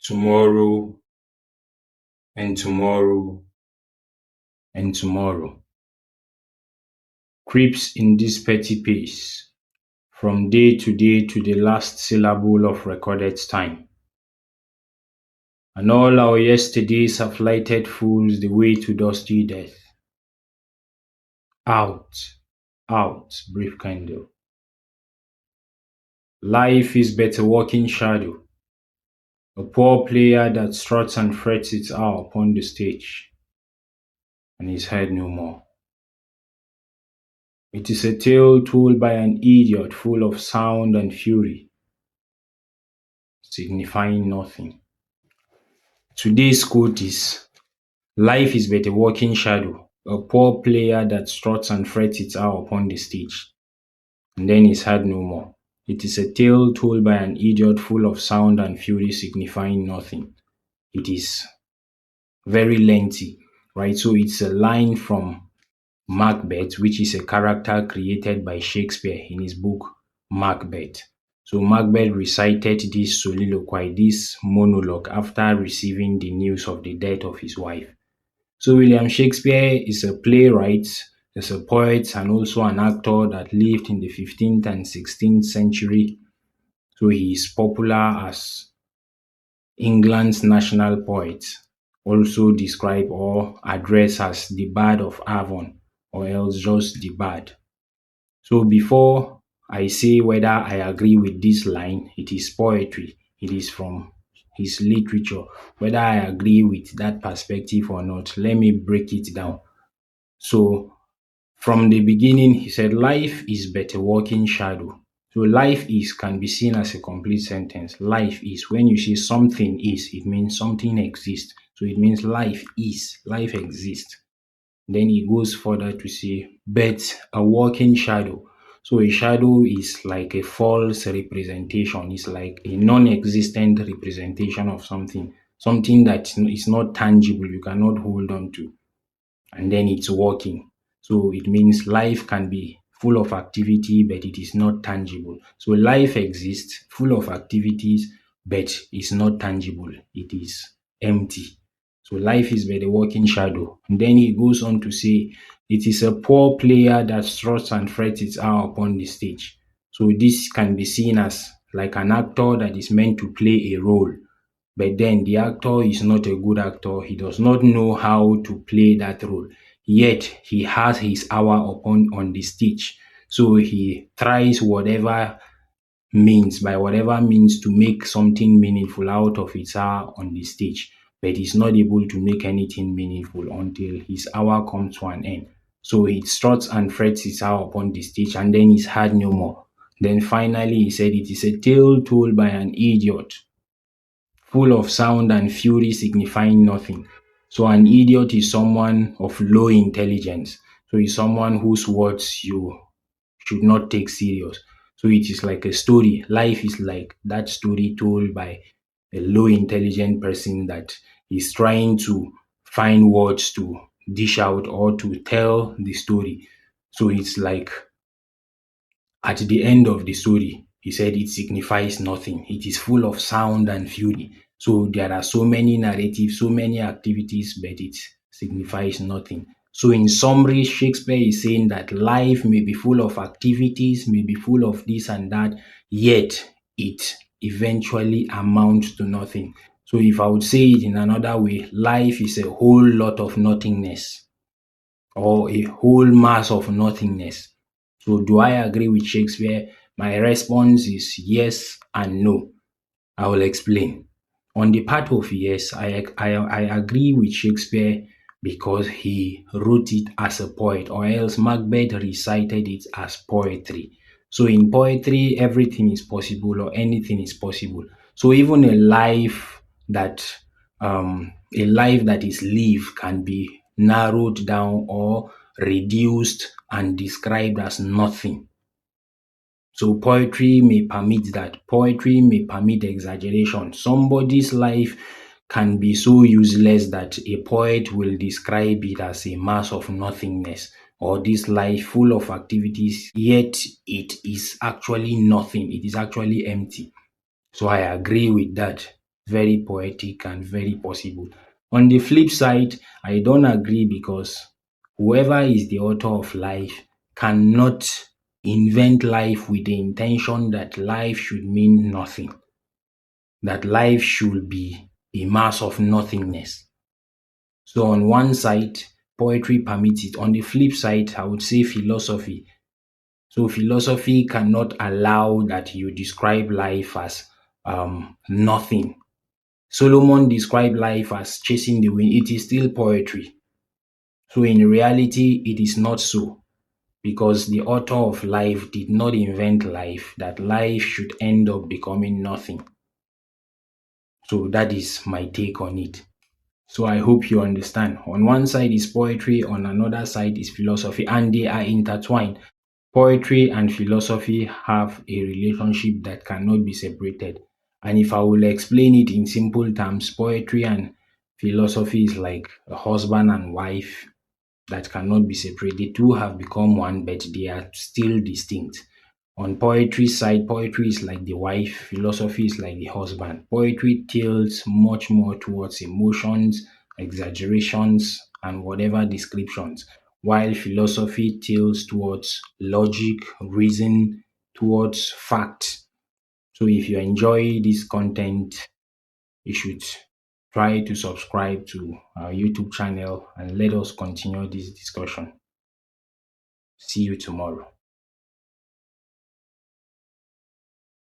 tomorrow and tomorrow and tomorrow creeps in this petty pace, from day to day to the last syllable of recorded time. And all our yesterdays have lighted fools the way to dusty death. Out, out, brief candle. Life is but a walking shadow, a poor player that struts and frets its hour upon the stage, and is heard no more. It is a tale told by an idiot full of sound and fury, signifying nothing. Today's quote is: Life is but a walking shadow, a poor player that struts and frets its hour upon the stage, and then is heard no more. It is a tale told by an idiot full of sound and fury, signifying nothing. It is very lengthy, right? So it's a line from Macbeth, which is a character created by Shakespeare in his book Macbeth. So Macbeth recited this soliloquy, this monologue, after receiving the news of the death of his wife. So William Shakespeare is a playwright, is a poet, and also an actor that lived in the 15th and 16th century. So he is popular as England's national poet, also described or addressed as the Bard of Avon, or else just the Bard. So before I say whether I agree with this line, it is poetry, it is from his literature. Whether I agree with that perspective or not, let me break it down. So from the beginning, he said, life is but a walking shadow. So life is can be seen as a complete sentence. Life is, when you say something is, it means something exists. So it means life is, life exists. Then he goes further to say, but a walking shadow. So a shadow is like a false representation. It's like a non-existent representation of something, something that is not tangible, you cannot hold on to, and then it's working. So it means life can be full of activity, but it is not tangible. So life exists, full of activities, but it's not tangible. It is empty. So life is but a walking shadow. And then he goes on to say, it is a poor player that struts and frets its hour upon the stage. So this can be seen as like an actor that is meant to play a role, but then the actor is not a good actor. He does not know how to play that role. Yet he has his hour upon on the stage. So he tries by whatever means to make something meaningful out of his hour on the stage. But he's not able to make anything meaningful until his hour comes to an end. So he struts and frets his hour upon the stage, and then he's heard no more. Then finally he said, it is a tale told by an idiot, full of sound and fury, signifying nothing. So an idiot is someone of low intelligence. So he's someone whose words you should not take serious. So it is like a story. Life is like that story told by a low intelligent person that is trying to find words to dish out or to tell the story. So it's like at the end of the story, he said it signifies nothing. It is full of sound and fury. So there are so many narratives, so many activities, but it signifies nothing. So in summary, Shakespeare is saying that life may be full of activities, may be full of this and that, yet it eventually amounts to nothing. So if I would say it in another way, life is a whole lot of nothingness, or a whole mass of nothingness. So, do I agree with Shakespeare? My response is yes and no. I will explain. On the part of yes, I agree with Shakespeare because he wrote it as a poet, or else Macbeth recited it as poetry. So, in poetry, everything is possible, or anything is possible. So, even that a life that is lived can be narrowed down or reduced and described as nothing. So poetry may permit that. Poetry may permit exaggeration. Somebody's life can be so useless that a poet will describe it as a mass of nothingness, or this life full of activities, yet it is actually nothing. It is actually empty. So I agree with that. very poetic and very possible. On the flip side, I don't agree because whoever is the author of life cannot invent life with the intention that life should mean nothing, that life should be a mass of nothingness. So on one side, poetry permits it. On the flip side, I would say philosophy. So philosophy cannot allow that you describe life as nothing. Solomon described life as chasing the wind. It is still poetry. So in reality, it is not so because the author of life did not invent life, that life should end up becoming nothing. So that is my take on it. So I hope you understand. On one side is poetry, on another side is philosophy, and they are intertwined. Poetry and philosophy have a relationship that cannot be separated. And if I will explain it in simple terms, poetry and philosophy is like a husband and wife that cannot be separated. The two have become one, but they are still distinct. On poetry side, poetry is like the wife, philosophy is like the husband. Poetry tilts much more towards emotions, exaggerations, and whatever descriptions, while philosophy tilts towards logic, reason, towards fact. So if you enjoy this content, you should try to subscribe to our YouTube channel and let us continue this discussion. See you tomorrow.